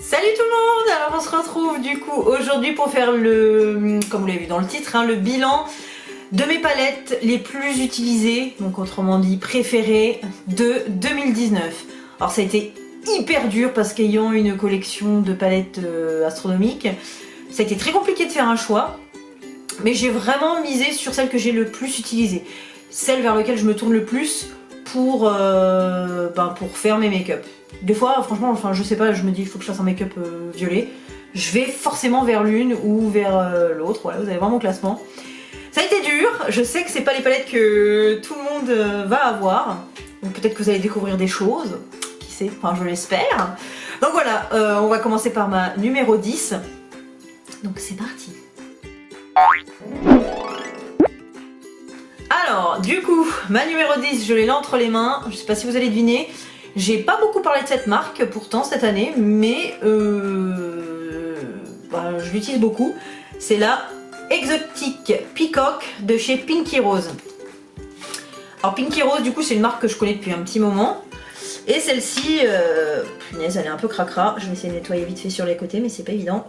Salut tout le monde. Alors on se retrouve du coup aujourd'hui pour faire le, comme vous l'avez vu dans le titre, le bilan de mes palettes les plus utilisées, donc autrement dit préférées de 2019. Alors ça a été hyper dur parce qu'ayant une collection de palettes astronomiques, ça a été très compliqué de faire un choix, mais j'ai vraiment misé sur celle que j'ai le plus utilisée, celle vers laquelle je me tourne le plus pour faire mes make-up. Des fois, franchement, je sais pas, je me dis il faut que je fasse un make-up violet. Je vais forcément vers l'une ou vers l'autre. Voilà, vous avez vraiment mon classement. Ça a été dur. Je sais que c'est pas les palettes que tout le monde va avoir. Donc peut-être que vous allez découvrir des choses. Qui sait, enfin je l'espère. Donc voilà, on va commencer par ma numéro 10. Donc c'est parti. Alors, du coup, ma numéro 10, je l'ai là entre les mains. Je sais pas si vous allez deviner. J'ai pas beaucoup parlé de cette marque pourtant cette année, mais je l'utilise beaucoup. C'est la Exotic Peacock de chez Pinky Rose. Alors Pinky Rose, du coup, c'est une marque que je connais depuis un petit moment. Et celle-ci, punaise, elle est un peu cracra. Je vais essayer de nettoyer vite fait sur les côtés, mais c'est pas évident.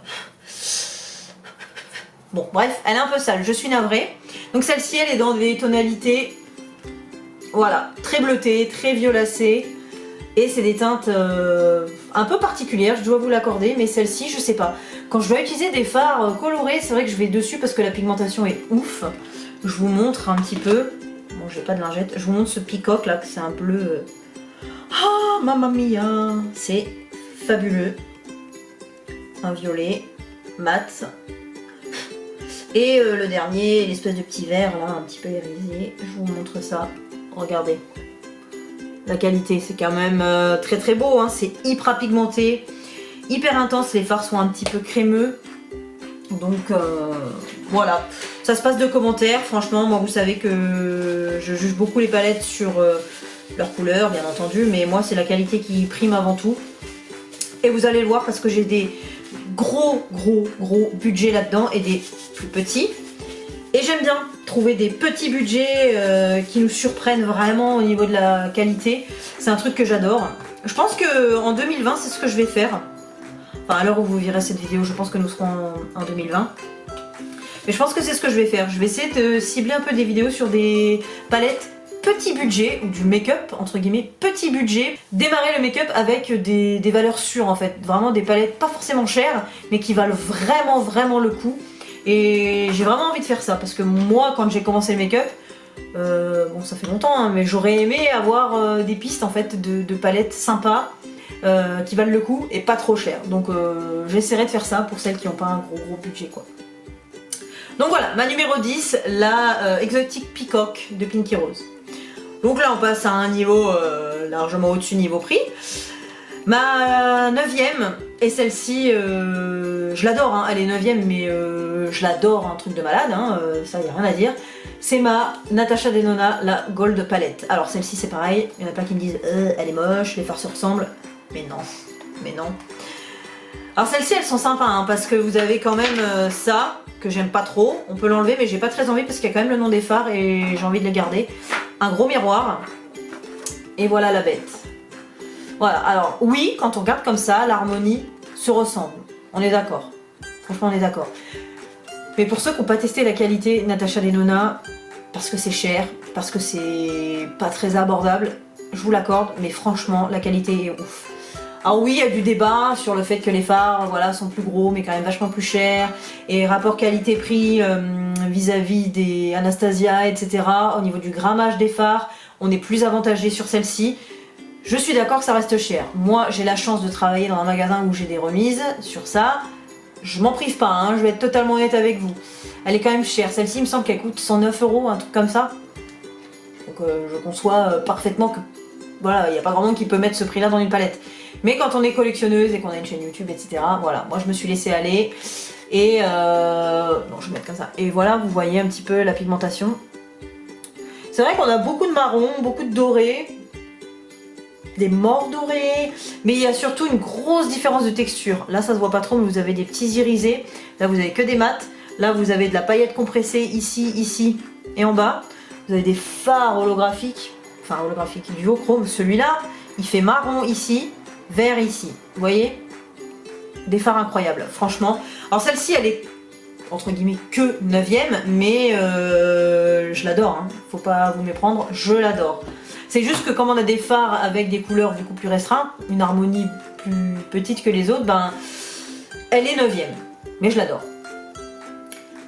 Bon, bref, elle est un peu sale, je suis navrée. Donc celle-ci, elle est dans des tonalités, voilà, très bleutées, très violacées. Et c'est des teintes un peu particulières, je dois vous l'accorder, mais celle-ci, je sais pas. Quand je dois utiliser des fards colorés, c'est vrai que je vais dessus parce que la pigmentation est ouf. Je vous montre un petit peu. Bon, j'ai pas de lingette. Je vous montre ce peacock là, que c'est un bleu. Ah, mamma mia! C'est fabuleux. Un violet, mat. Et le dernier, l'espèce de petit vert là, un petit peu irisé. Je vous montre ça. Regardez. La qualité, c'est quand même très très beau, hein. C'est hyper pigmenté, hyper intense, les fards sont un petit peu crémeux. Donc voilà, ça se passe de commentaires. Franchement, moi vous savez que je juge beaucoup les palettes sur leur couleur, bien entendu, mais moi c'est la qualité qui prime avant tout. Et vous allez le voir parce que j'ai des gros budgets là-dedans et des plus petits. Et j'aime bien trouver des petits budgets qui nous surprennent vraiment au niveau de la qualité. C'est un truc que j'adore. Je pense qu'en 2020, c'est ce que je vais faire. Enfin, à l'heure où vous verrez cette vidéo, je pense que nous serons en 2020. Mais je pense que c'est ce que je vais faire. Je vais essayer de cibler un peu des vidéos sur des palettes petit budget, ou du make-up, entre guillemets, petit budget. Démarrer le make-up avec des valeurs sûres, en fait. Vraiment des palettes pas forcément chères, mais qui valent vraiment le coup. Et j'ai vraiment envie de faire ça parce que moi quand j'ai commencé le make-up, bon ça fait longtemps hein, mais j'aurais aimé avoir des pistes en fait de palettes sympas qui valent le coup et pas trop chères. Donc j'essaierai de faire ça pour celles qui n'ont pas un gros budget quoi. Donc voilà, ma numéro 10, la Exotic Peacock de Pinky Rose. Donc là on passe à un niveau largement au-dessus niveau prix. Ma 9ème, et celle-ci, je l'adore, hein, elle est 9ème, mais je l'adore, un truc de malade, hein, ça y a rien à dire. C'est ma Natasha Denona, la Gold Palette. Alors celle-ci c'est pareil, il y en a plein qui me disent elle est moche, les fards se ressemblent, mais non. Alors celles-ci elles sont sympas, hein, parce que vous avez quand même ça, que j'aime pas trop, on peut l'enlever, mais j'ai pas très envie parce qu'il y a quand même le nom des fards et j'ai envie de les garder. Un gros miroir, et voilà la bête. Voilà, alors oui, quand on regarde comme ça, l'harmonie se ressemble. On est d'accord. Franchement, on est d'accord. Mais pour ceux qui n'ont pas testé la qualité Natasha Denona, parce que c'est cher, parce que c'est pas très abordable, je vous l'accorde, mais franchement, la qualité est ouf. Alors oui, il y a du débat sur le fait que les fards voilà, sont plus gros, mais quand même vachement plus chers. Et rapport qualité-prix vis-à-vis des Anastasia, etc. Au niveau du grammage des fards, on est plus avantagé sur celle-ci. Je suis d'accord que ça reste cher. Moi, j'ai la chance de travailler dans un magasin où j'ai des remises sur ça. Je m'en prive pas, hein, je vais être totalement honnête avec vous. Elle est quand même chère. Celle-ci, il me semble qu'elle coûte 109 €, un truc comme ça. Donc je conçois parfaitement que voilà, il n'y a pas grand monde qui peut mettre ce prix-là dans une palette. Mais quand on est collectionneuse et qu'on a une chaîne YouTube, etc., voilà, moi je me suis laissée aller. Et bon, je vais mettre comme ça. Et voilà, vous voyez un petit peu la pigmentation. C'est vrai qu'on a beaucoup de marron, beaucoup de doré. Des morts dorés, mais il y a surtout une grosse différence de texture. Là ça se voit pas trop, mais vous avez des petits irisés, là vous avez que des mats, là vous avez de la paillette compressée ici et en bas. Vous avez des fards holographiques, enfin holographiques duochrome. Celui-là il fait marron ici, vert ici, vous voyez. Des fards incroyables, franchement. Alors celle-ci, elle est entre guillemets que 9ème, mais je l'adore, hein. Faut pas vous méprendre, je l'adore. C'est juste que comme on a des fards avec des couleurs du coup plus restreintes, une harmonie plus petite que les autres, ben elle est 9ème, mais je l'adore.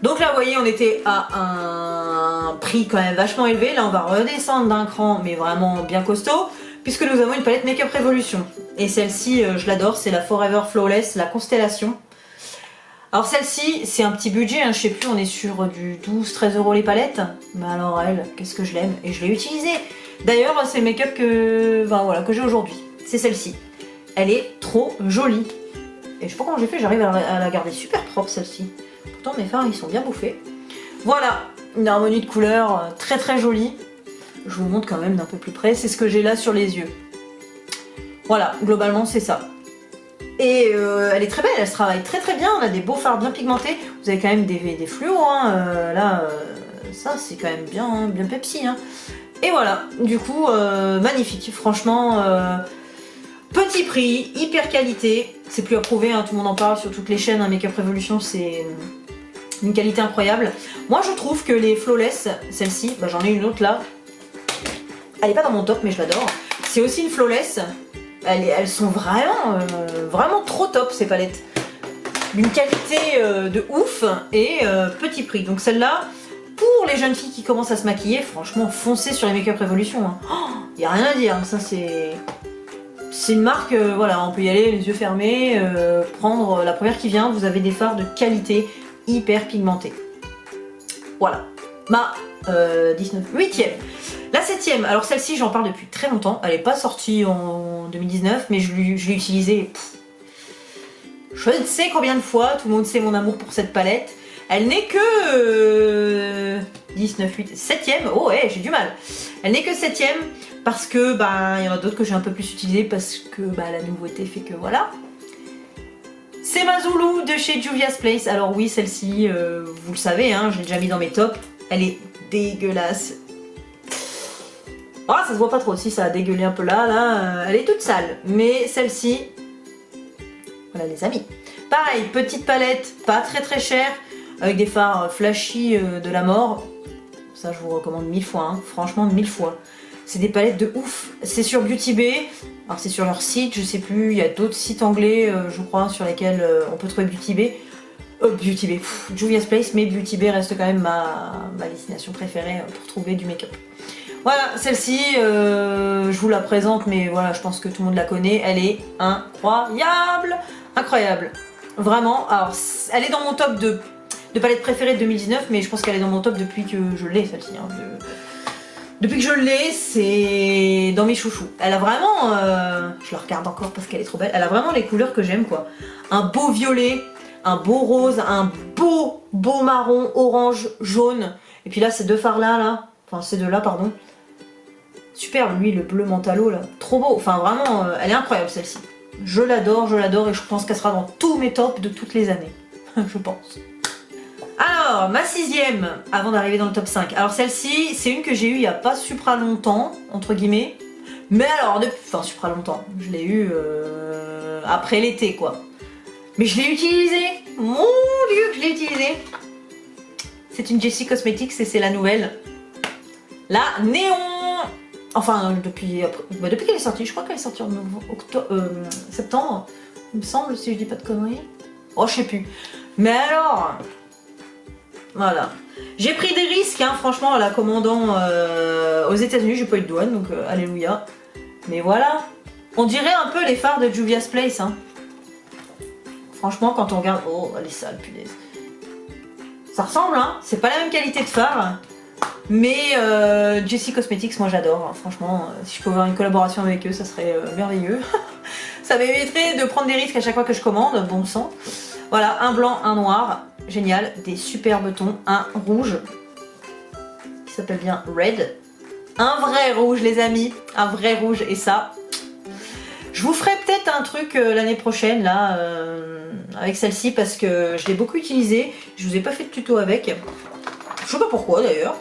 Donc là vous voyez on était à un prix quand même vachement élevé, là on va redescendre d'un cran mais vraiment bien costaud, puisque nous avons une palette Make Up Revolution. Et celle-ci je l'adore, c'est la Forever Flawless, la Constellation. Alors celle-ci, c'est un petit budget, hein, je sais plus, on est sur du 12-13 € les palettes. Mais alors elle, qu'est-ce que je l'aime. Et je l'ai utilisée. D'ailleurs, c'est le make-up que, enfin, voilà, que j'ai aujourd'hui. C'est celle-ci. Elle est trop jolie. Et je sais pas comment j'ai fait, j'arrive à la garder super propre celle-ci. Pourtant mes fards, ils sont bien bouffés. Voilà, une harmonie de couleurs très très jolie. Je vous montre quand même d'un peu plus près, c'est ce que j'ai là sur les yeux. Voilà, globalement c'est ça. Et elle est très belle, elle se travaille très très bien, on a des beaux fards bien pigmentés. Vous avez quand même des fluos, hein. Là, ça c'est quand même bien, hein, bien Pepsi. Hein. Et voilà, du coup, magnifique, franchement, petit prix, hyper qualité. C'est plus à prouver, hein, tout le monde en parle sur toutes les chaînes, hein, Make Up Revolution, c'est une qualité incroyable. Moi je trouve que les Flawless, celle-ci, bah, j'en ai une autre là. Elle est pas dans mon top mais je l'adore. C'est aussi une Flawless. Elles sont vraiment trop top ces palettes. D'une qualité de ouf et petit prix. Donc celle-là, pour les jeunes filles qui commencent à se maquiller, franchement foncez sur les Make Up Revolution. Hein. Oh, y a rien à dire, ça c'est une marque, voilà, on peut y aller les yeux fermés, prendre la première qui vient, vous avez des fards de qualité hyper pigmentés. Voilà, ma 8ème. La 7ème, alors celle-ci j'en parle depuis très longtemps, elle n'est pas sortie en 2019 mais je l'ai utilisée je ne sais combien de fois, tout le monde sait mon amour pour cette palette. Elle n'est que 19, 8, 7ème, oh ouais j'ai du mal. Elle n'est que 7ème parce que bah il y en a d'autres que j'ai un peu plus utilisées parce que bah la nouveauté fait que voilà. C'est ma Zulu de chez Juvia's Place, alors oui celle-ci vous le savez, hein, je l'ai déjà mis dans mes tops, elle est dégueulasse. Ah, ça se voit pas trop, si ça a dégueulé un peu là, elle est toute sale. Mais celle-ci, voilà les amis. Pareil, petite palette, pas très très chère, avec des fards flashy de la mort. Ça, je vous recommande 1000 fois, hein, franchement 1000 fois. C'est des palettes de ouf. C'est sur Beauty Bay, alors c'est sur leur site, je sais plus, il y a d'autres sites anglais, je crois, sur lesquels on peut trouver Beauty Bay. Beauty Bay, Juvia's Place, mais Beauty Bay reste quand même ma destination préférée pour trouver du make-up. Voilà, celle-ci, je vous la présente, mais voilà, je pense que tout le monde la connaît. Elle est incroyable, incroyable. Vraiment, alors, elle est dans mon top de palettes préférées de 2019, mais je pense qu'elle est dans mon top depuis que je l'ai, celle-ci. Hein, depuis que je l'ai, c'est dans mes chouchous. Elle a vraiment, je la regarde encore parce qu'elle est trop belle, elle a vraiment les couleurs que j'aime, quoi. Un beau violet, un beau rose, un beau marron, orange, jaune. Et puis là, ces deux fards-là, là, enfin ces deux-là, pardon. Super, lui, le bleu Mentalo, là. Trop beau. Enfin, vraiment, elle est incroyable, celle-ci. Je l'adore et je pense qu'elle sera dans tous mes tops de toutes les années. Je pense. Alors, ma 6ème, avant d'arriver dans le top 5. Alors, celle-ci, c'est une que j'ai eue il n'y a pas supra longtemps, entre guillemets. Mais alors, enfin, supra longtemps. Je l'ai eue après l'été, quoi. Mais je l'ai utilisée. Mon Dieu, que je l'ai utilisée. C'est une Jessie Cosmetics et c'est la nouvelle. La Néon. Enfin, depuis qu'elle est sortie, je crois qu'elle est sortie en septembre, il me semble, si je dis pas de conneries. Oh, je sais plus. Mais alors, voilà. J'ai pris des risques, hein, franchement, en la commandant aux États-Unis, j'ai pas eu de douane, donc alléluia. Mais voilà, on dirait un peu les fards de Juvia's Place. Hein. Franchement, quand on regarde, oh, elle est sale, punaise. Ça ressemble, hein. C'est pas la même qualité de fard. Mais Jessie Cosmetics, moi j'adore, hein. Franchement, si je pouvais avoir une collaboration avec eux, ça serait merveilleux. Ça m'éviterait de prendre des risques à chaque fois que je commande, bon sang. Voilà, un blanc, un noir, génial, des superbes tons, un rouge, qui s'appelle bien Red. Un vrai rouge les amis, un vrai rouge, et ça, je vous ferai peut-être un truc l'année prochaine, là, avec celle-ci, parce que je l'ai beaucoup utilisée, je vous ai pas fait de tuto avec. Je sais pas pourquoi d'ailleurs.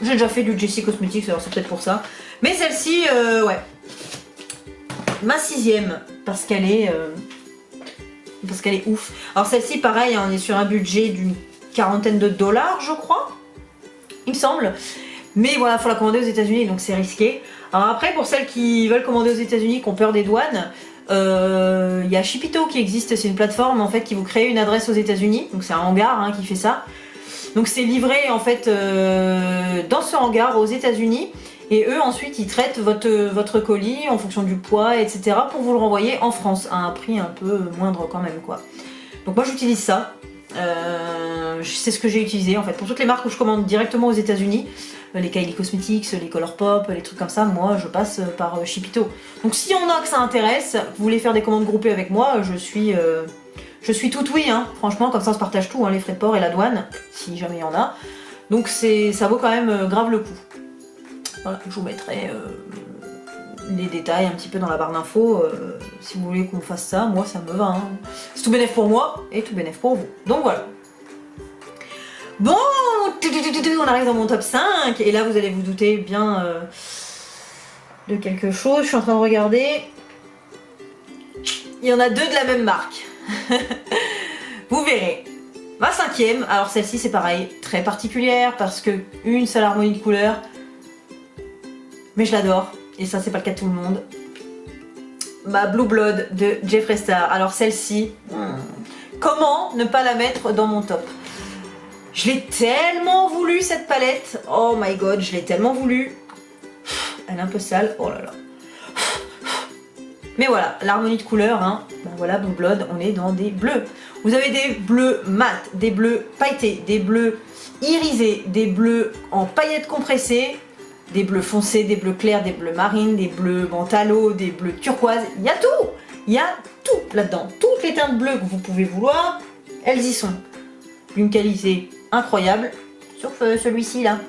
J'ai déjà fait du Jessie Cosmetics, alors c'est peut-être pour ça. Mais celle-ci, ouais. Ma 6ème, parce qu'elle est parce qu'elle est ouf. Alors celle-ci, pareil, on est sur un budget d'une quarantaine de dollars, je crois, il me semble. Mais voilà, il faut la commander aux États-Unis, donc c'est risqué. Alors après, pour celles qui veulent commander aux États-Unis, qui ont peur des douanes, il y a Shipito qui existe, c'est une plateforme en fait qui vous crée une adresse aux États-Unis, donc c'est un hangar qui fait ça. Donc c'est livré en fait dans ce hangar aux États-Unis et eux ensuite ils traitent votre colis en fonction du poids, etc. pour vous le renvoyer en France à un prix un peu moindre quand même quoi. Donc moi j'utilise ça. C'est ce que j'ai utilisé en fait pour toutes les marques où je commande directement aux États-Unis, les Kylie Cosmetics, les Colourpop, les trucs comme ça. Moi je passe par Shipito. Donc si on a que ça intéresse, vous voulez faire des commandes groupées avec moi, je suis tout oui, franchement, comme ça on se partage tout, les frais de port et la douane, si jamais il y en a. Donc ça vaut quand même grave le coup. Voilà, je vous mettrai les détails un petit peu dans la barre d'infos, si vous voulez qu'on fasse ça, moi ça me va. C'est tout bénef pour moi et tout bénef pour vous. Donc voilà. Bon, on arrive dans mon top 5, et là vous allez vous douter bien de quelque chose. Je suis en train de regarder. Il y en a 2 de la même marque. Vous verrez. Ma 5e, alors celle-ci c'est pareil, très particulière parce que une seule harmonie de couleur, mais je l'adore et ça c'est pas le cas de tout le monde. Ma Blue Blood de Jeffree Star. Alors celle-ci, comment ne pas la mettre dans mon top? Je l'ai tellement voulu cette palette, oh my god, je l'ai tellement voulu. Elle est un peu sale, oh là là. Mais voilà, l'harmonie de couleurs, ben voilà, Blue Blood, on est dans des bleus. Vous avez des bleus mat, des bleus pailletés, des bleus irisés, des bleus en paillettes compressées, des bleus foncés, des bleus clairs, des bleus marines, des bleus mentalo, des bleus turquoise. Il y a tout! Il y a tout là-dedans. Toutes les teintes bleues que vous pouvez vouloir, elles y sont. D'une qualité incroyable. Sauf celui-ci là,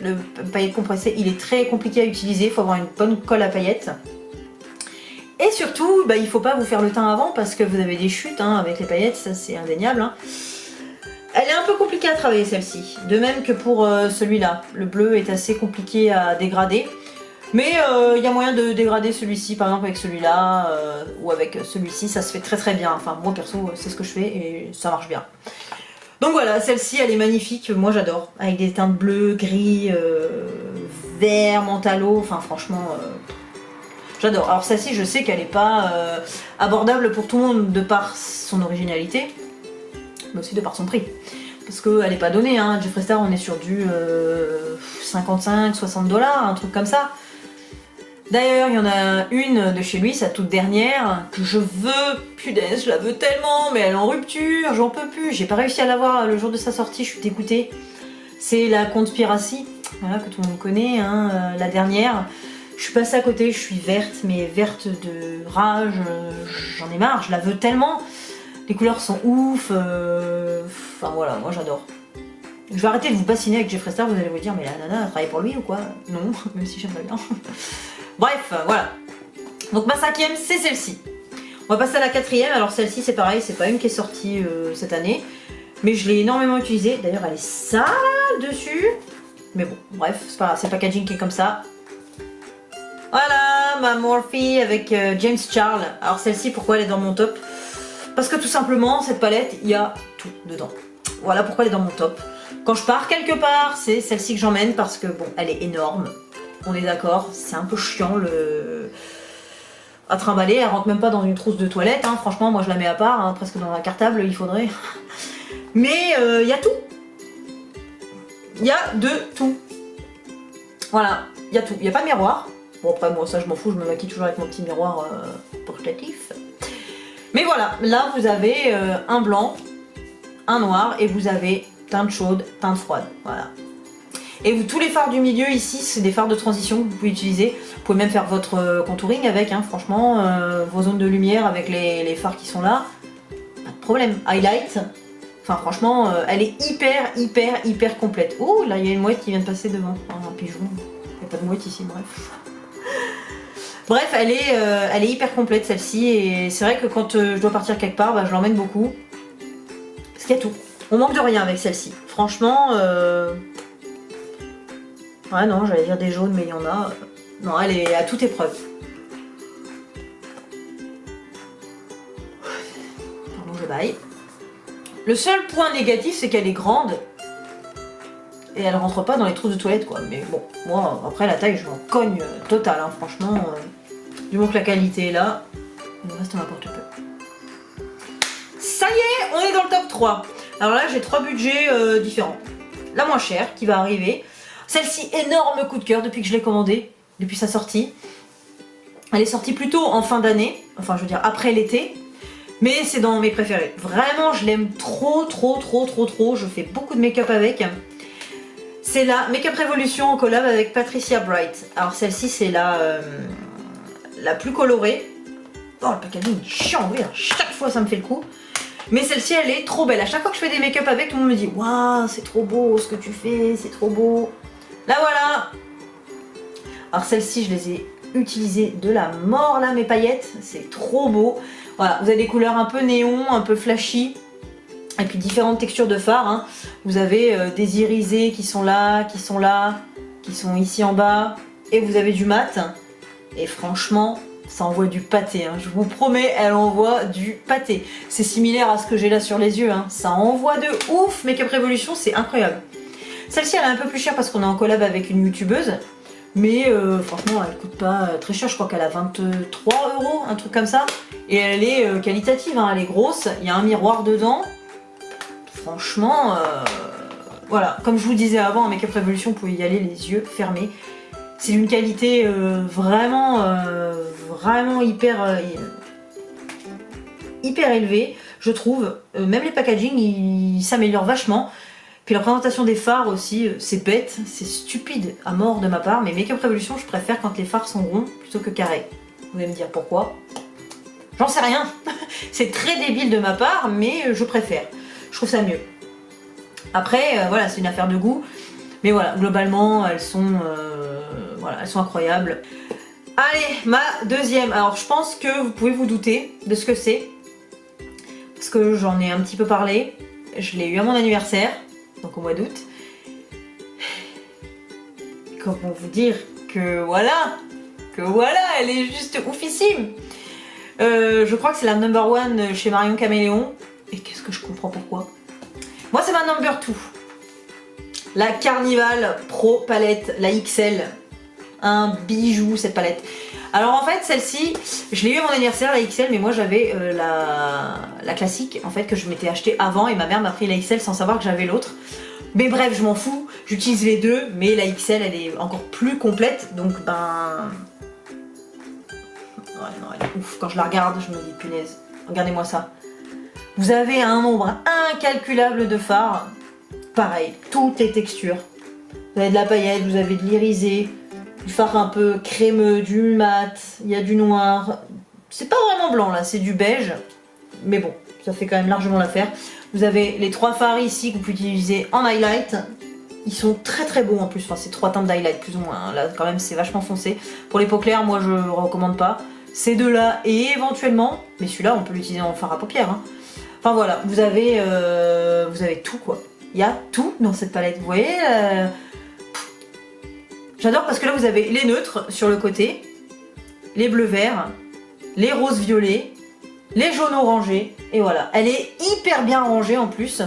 le paillette compressé, il est très compliqué à utiliser, il faut avoir une bonne colle à paillettes. Et surtout, il ne faut pas vous faire le teint avant parce que vous avez des chutes avec les paillettes, ça c'est indéniable. Elle est un peu compliquée à travailler celle-ci, de même que pour celui-là. Le bleu est assez compliqué à dégrader, mais il y a moyen de dégrader celui-ci par exemple avec celui-là ou avec celui-ci, ça se fait très très bien. Enfin moi perso c'est ce que je fais et ça marche bien. Donc voilà, celle-ci elle est magnifique, moi j'adore, avec des teintes bleues, gris, vert, mentalo, enfin franchement... J'adore. Alors celle-ci, je sais qu'elle n'est pas abordable pour tout le monde de par son originalité, mais aussi de par son prix. Parce qu'elle n'est pas donnée, Jeffree Star, on est sur du 55-60 $, un truc comme ça. D'ailleurs, il y en a une de chez lui, sa toute dernière, que je veux, punaise, je la veux tellement, mais elle est en rupture, j'en peux plus. J'ai pas réussi à l'avoir le jour de sa sortie, je suis dégoûtée. C'est la Conspiracy, voilà, que tout le monde connaît, la dernière. Je suis passée à côté, je suis verte, mais verte de rage, j'en ai marre, je la veux tellement. Les couleurs sont ouf, enfin voilà, moi j'adore. Je vais arrêter de vous bassiner avec Jeffree Star, vous allez vous dire, mais la nana, elle travaille pour lui ou quoi? Non, même si j'aimerais bien. Bref, voilà. Donc ma 5e, c'est celle-ci. On va passer à la 4e, alors celle-ci c'est pareil, c'est pas une qui est sortie cette année, mais je l'ai énormément utilisée, d'ailleurs elle est sale dessus. Mais bon, bref, c'est pas grave, c'est le packaging qui est comme ça. Voilà, ma Morphe avec James Charles. Alors celle-ci, pourquoi elle est dans mon top? Parce que tout simplement, cette palette, il y a tout dedans. Voilà pourquoi elle est dans mon top. Quand je pars quelque part, c'est celle-ci que j'emmène parce que bon, elle est énorme. On est d'accord, c'est un peu chiant à trimballer. Elle rentre même pas dans une trousse de toilette. Franchement, moi je la mets à part, presque dans un cartable, il faudrait. Mais il y a tout. Il y a de tout. Voilà, il y a tout. Il n'y a pas de miroir. Bon après moi ça je m'en fous, je me maquille toujours avec mon petit miroir portatif. Mais voilà, là vous avez un blanc, un noir et vous avez teinte chaude, teinte froide. Voilà. Et vous, tous les fards du milieu ici, c'est des fards de transition que vous pouvez utiliser. Vous pouvez même faire votre contouring avec, franchement, vos zones de lumière avec les fards qui sont là. Pas de problème. Highlight. Enfin franchement, elle est hyper complète. Oh là il y a une mouette qui vient de passer devant. Un pigeon. Il n'y a pas de mouette ici, bref. Bref, elle est hyper complète celle-ci et c'est vrai que quand je dois partir quelque part, je l'emmène beaucoup. Parce qu'il y a tout. On manque de rien avec celle-ci. Franchement, ouais non, j'allais dire des jaunes mais il y en a. Non, elle est à toute épreuve. Pardon, je bye. Le seul point négatif, c'est qu'elle est grande. Et elle rentre pas dans les trous de toilette, quoi. Mais bon, moi, après la taille, je m'en cogne total, hein, franchement. Du moment que la qualité est là, il me reste n'importe peu. Ça y est, on est dans le top 3. Alors là, j'ai 3 budgets différents. La moins chère, qui va arriver. Celle-ci, énorme coup de cœur depuis que je l'ai commandée, depuis sa sortie. Elle est sortie plutôt en fin d'année, enfin je veux dire après l'été. Mais c'est dans mes préférés. Vraiment, je l'aime trop. Je fais beaucoup de make-up avec. C'est la Make-up Revolution en collab avec Patricia Bright. Alors celle-ci, c'est la plus colorée. Oh, le packaging est chiant à ouvrir. Chaque fois, ça me fait le coup. Mais celle-ci, elle est trop belle. À chaque fois que je fais des make-up avec, tout le monde me dit « Waouh, c'est trop beau ce que tu fais, c'est trop beau. » La voilà. Alors celle-ci, je les ai utilisées de la mort, là, mes paillettes. C'est trop beau. Voilà, vous avez des couleurs un peu néon, un peu flashy. Et puis différentes textures de fard. Hein. Vous avez des irisés qui sont là, qui sont ici en bas. Et vous avez du mat. Et franchement, ça envoie du pâté. Hein. Je vous promets, elle envoie du pâté. C'est similaire à ce que j'ai là sur les yeux. Hein. Ça envoie de ouf. Make-up Revolution, c'est incroyable. Celle-ci, elle est un peu plus chère parce qu'on est en collab avec une youtubeuse. Mais franchement, elle coûte pas très cher. Je crois qu'elle a 23 €, un truc comme ça. Et elle est qualitative. Hein. Elle est grosse. Il y a un miroir dedans. Franchement, voilà, comme je vous disais avant, en Make-up Revolution, vous pouvez y aller les yeux fermés. C'est d'une qualité vraiment hyper élevée, je trouve. Même les packaging, ils s'améliorent vachement. Puis la présentation des fards aussi, c'est bête, c'est stupide à mort de ma part. Mais Make-up Revolution, je préfère quand les fards sont ronds plutôt que carrés. Vous allez me dire pourquoi? J'en sais rien. C'est très débile de ma part, mais je préfère. Je trouve ça mieux. Après, voilà, c'est une affaire de goût. Mais voilà, globalement, elles sont incroyables. Allez, ma deuxième. Alors, je pense que vous pouvez vous douter de ce que c'est. Parce que j'en ai un petit peu parlé. Je l'ai eu à mon anniversaire, donc au mois d'août. Comment vous dire que voilà, elle est juste oufissime. Je crois que c'est la #1 chez Marion Caméléon. Et qu'est-ce que je comprends pourquoi. Moi, c'est ma #2. La Carnival Pro Palette, la XL. Un bijou, cette palette. Alors en fait, celle-ci, je l'ai eu à mon anniversaire, la XL, mais moi j'avais la classique, en fait, que je m'étais achetée avant. Et ma mère m'a pris la XL sans savoir que j'avais l'autre. Mais bref, je m'en fous. J'utilise les deux, mais la XL, elle est encore plus complète. Donc, ben... Ouais, non, elle est ouf. Quand je la regarde, je me dis, punaise, regardez-moi ça. Vous avez un nombre incalculable de fards. Pareil, toutes les textures. Vous avez de la paillette, vous avez de l'irisé, du fard un peu crémeux, du mat, il y a du noir. C'est pas vraiment blanc là, c'est du beige. Mais bon, ça fait quand même largement l'affaire. Vous avez les 3 fards ici que vous pouvez utiliser en highlight. Ils sont très beaux en plus. Enfin, c'est 3 teintes d'highlight plus ou moins. Là, quand même, c'est vachement foncé. Pour les peaux claires, moi, je recommande pas. Ces deux-là et éventuellement, mais celui-là, on peut l'utiliser en fard à paupières. Hein. Enfin voilà, vous avez tout quoi. Il y a tout dans cette palette, vous voyez. J'adore parce que là vous avez les neutres sur le côté, les bleus verts, les roses violets, les jaunes orangés, et voilà. Elle est hyper bien rangée en plus.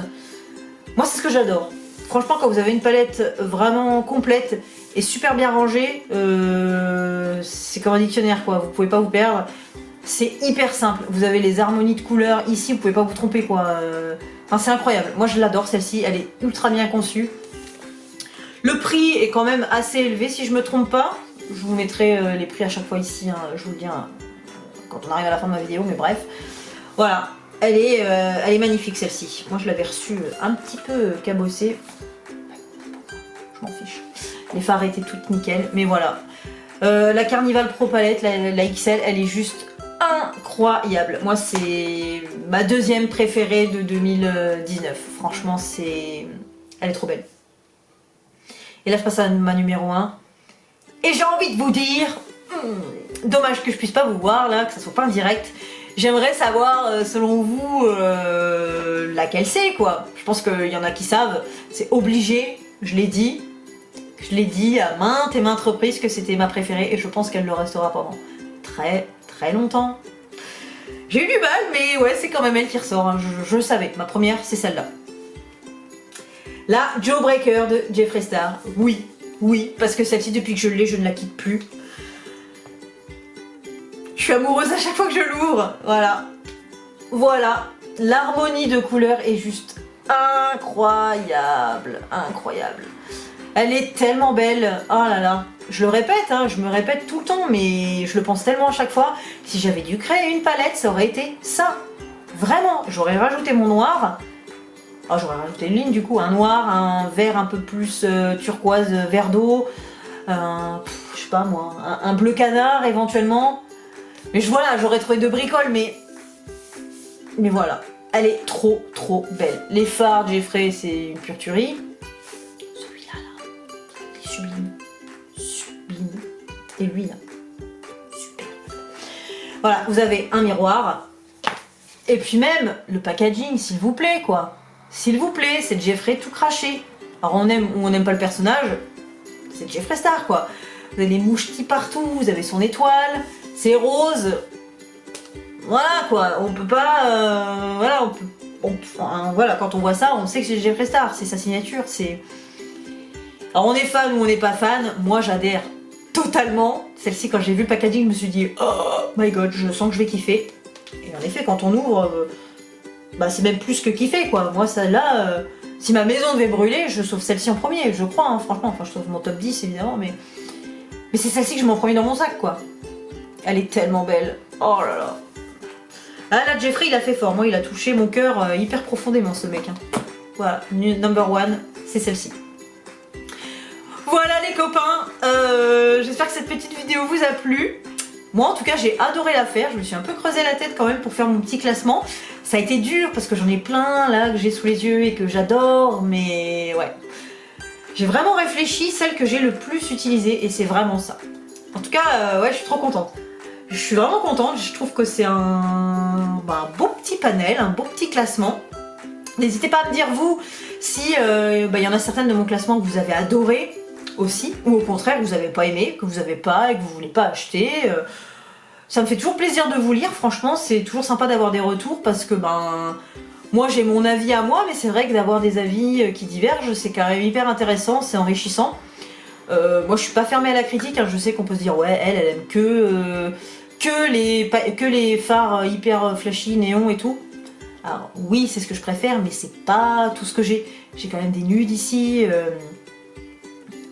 Moi c'est ce que j'adore. Franchement, quand vous avez une palette vraiment complète et super bien rangée, c'est comme un dictionnaire quoi, vous pouvez pas vous perdre. C'est hyper simple, vous avez les harmonies de couleurs ici, vous pouvez pas vous tromper quoi. Enfin, c'est incroyable, moi je l'adore celle-ci, elle est ultra bien conçue. Le prix est quand même assez élevé si je me trompe pas. Je vous mettrai les prix à chaque fois ici, hein, je vous le dis hein, quand on arrive à la fin de ma vidéo, mais bref. Voilà, elle est magnifique celle-ci. Moi je l'avais reçue un petit peu cabossée. Je m'en fiche. Les fards étaient toutes nickel, mais voilà. La Carnival Pro Palette, la XL, elle est juste incroyable. Moi c'est ma deuxième préférée de 2019. Franchement elle est trop belle. Et là je passe à ma numéro 1. Et j'ai envie de vous dire, dommage que je puisse pas vous voir là, que ça soit pas en direct. J'aimerais savoir selon vous laquelle c'est quoi. Je pense qu'il y en a qui savent, c'est obligé, je l'ai dit. Je l'ai dit à maintes et maintes reprises que c'était ma préférée et je pense qu'elle le restera pendant très longtemps. J'ai eu du mal, mais ouais, c'est quand même elle qui ressort, hein. Je le savais. Ma première, c'est celle-là. La Jawbreaker de Jeffree Star. Oui, oui, parce que celle-ci, depuis que je l'ai, je ne la quitte plus. Je suis amoureuse à chaque fois que je l'ouvre. Voilà. Voilà. L'harmonie de couleurs est juste incroyable. Incroyable. Elle est tellement belle. Oh là là. Je le répète, hein, je me répète tout le temps, mais je le pense tellement à chaque fois. Si j'avais dû créer une palette, ça aurait été ça. Vraiment. J'aurais rajouté mon noir. Oh, j'aurais rajouté une ligne du coup. Un noir, un vert un peu plus turquoise, vert d'eau. Je sais pas moi. Un bleu canard éventuellement. Mais voilà, j'aurais trouvé deux bricoles, mais voilà. Elle est trop belle. Les fards Jeffree, c'est une pure tuerie. Celui-là, là, il est sublime. Sublime. Et lui, là, super. Voilà, vous avez un miroir. Et puis même, le packaging, s'il vous plaît, quoi. S'il vous plaît, c'est Jeffree tout craché. Alors on aime ou on n'aime pas le personnage, c'est Jeffree Star, quoi. Vous avez les mouchetis partout, vous avez son étoile, c'est rose. Voilà quoi, on peut pas. Voilà, voilà, quand on voit ça, on sait que c'est Jeffree Star, c'est sa signature. Alors on est fan ou on n'est pas fan, moi j'adhère totalement. Celle-ci, quand j'ai vu le packaging, je me suis dit oh my god, je sens que je vais kiffer. Et en effet, quand on ouvre, bah c'est même plus que kiffer quoi. Moi celle-là, si ma maison devait brûler, je sauve celle-ci en premier, je crois, hein, franchement. Enfin, je sauve mon top 10 évidemment, mais c'est celle-ci que je mets en premier dans mon sac quoi. Elle est tellement belle. Oh là là. Ah là, Jeffree, il a fait fort. Moi, il a touché mon cœur hyper profondément, ce mec. Hein. Voilà, number one, c'est celle-ci. Voilà les copains, j'espère que cette petite vidéo vous a plu. Moi, en tout cas, j'ai adoré la faire. Je me suis un peu creusé la tête quand même pour faire mon petit classement. Ça a été dur parce que j'en ai plein là que j'ai sous les yeux et que j'adore, mais ouais. J'ai vraiment réfléchi, celle que j'ai le plus utilisée, et c'est vraiment ça. En tout cas, ouais, je suis trop contente. Je suis vraiment contente, je trouve que c'est un beau petit panel, un beau petit classement. N'hésitez pas à me dire vous si y en a certaines de mon classement que vous avez adoré aussi, ou au contraire que vous n'avez pas aimé, que vous n'avez pas et que vous voulez pas acheter. Ça me fait toujours plaisir de vous lire, franchement c'est toujours sympa d'avoir des retours parce que moi j'ai mon avis à moi, mais c'est vrai que d'avoir des avis qui divergent c'est quand même hyper intéressant, c'est enrichissant. Moi je suis pas fermée à la critique, hein. Je sais qu'on peut se dire ouais elle aime que les phares hyper flashy, néon et tout. Alors oui c'est ce que je préfère, mais c'est pas tout ce que j'ai. J'ai quand même des nudes ici,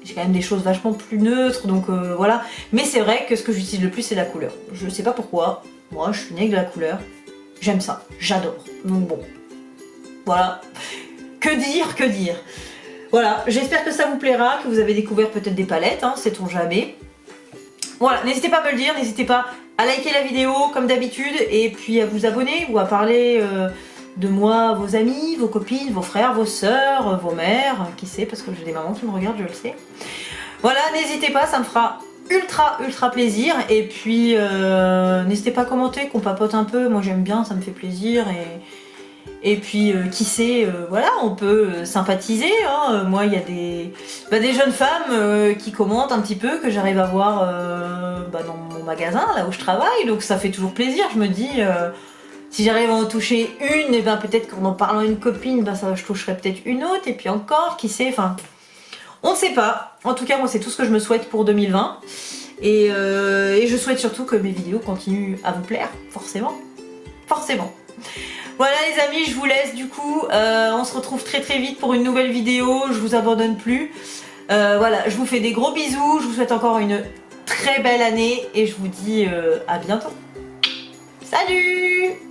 j'ai quand même des choses vachement plus neutres, donc voilà. Mais c'est vrai que ce que j'utilise le plus c'est la couleur. Je sais pas pourquoi, moi je suis née avec de la couleur, j'aime ça, j'adore. Donc bon, voilà. Que dire. Voilà, j'espère que ça vous plaira, que vous avez découvert peut-être des palettes, hein, sait-on jamais. Voilà, n'hésitez pas à me le dire, n'hésitez pas à liker la vidéo comme d'habitude, et puis à vous abonner ou à parler de moi à vos amis, vos copines, vos frères, vos sœurs, vos mères, qui sait, parce que j'ai des mamans qui me regardent, je le sais. Voilà, n'hésitez pas, ça me fera ultra plaisir, et puis n'hésitez pas à commenter, qu'on papote un peu, moi j'aime bien, ça me fait plaisir, et puis qui sait, voilà, on peut sympathiser, hein. Moi il y a des jeunes femmes qui commentent un petit peu, que j'arrive à voir dans mon magasin, là où je travaille, donc ça fait toujours plaisir. Je me dis, si j'arrive à en toucher une, et peut-être qu'en parlant à une copine, je toucherai peut-être une autre, et puis encore, qui sait, enfin, on ne sait pas. En tout cas, moi c'est tout ce que je me souhaite pour 2020, et je souhaite surtout que mes vidéos continuent à vous plaire, forcément. Voilà les amis, je vous laisse du coup, on se retrouve très vite pour une nouvelle vidéo, je vous abandonne plus. Voilà, je vous fais des gros bisous, je vous souhaite encore une très belle année et je vous dis à bientôt. Salut!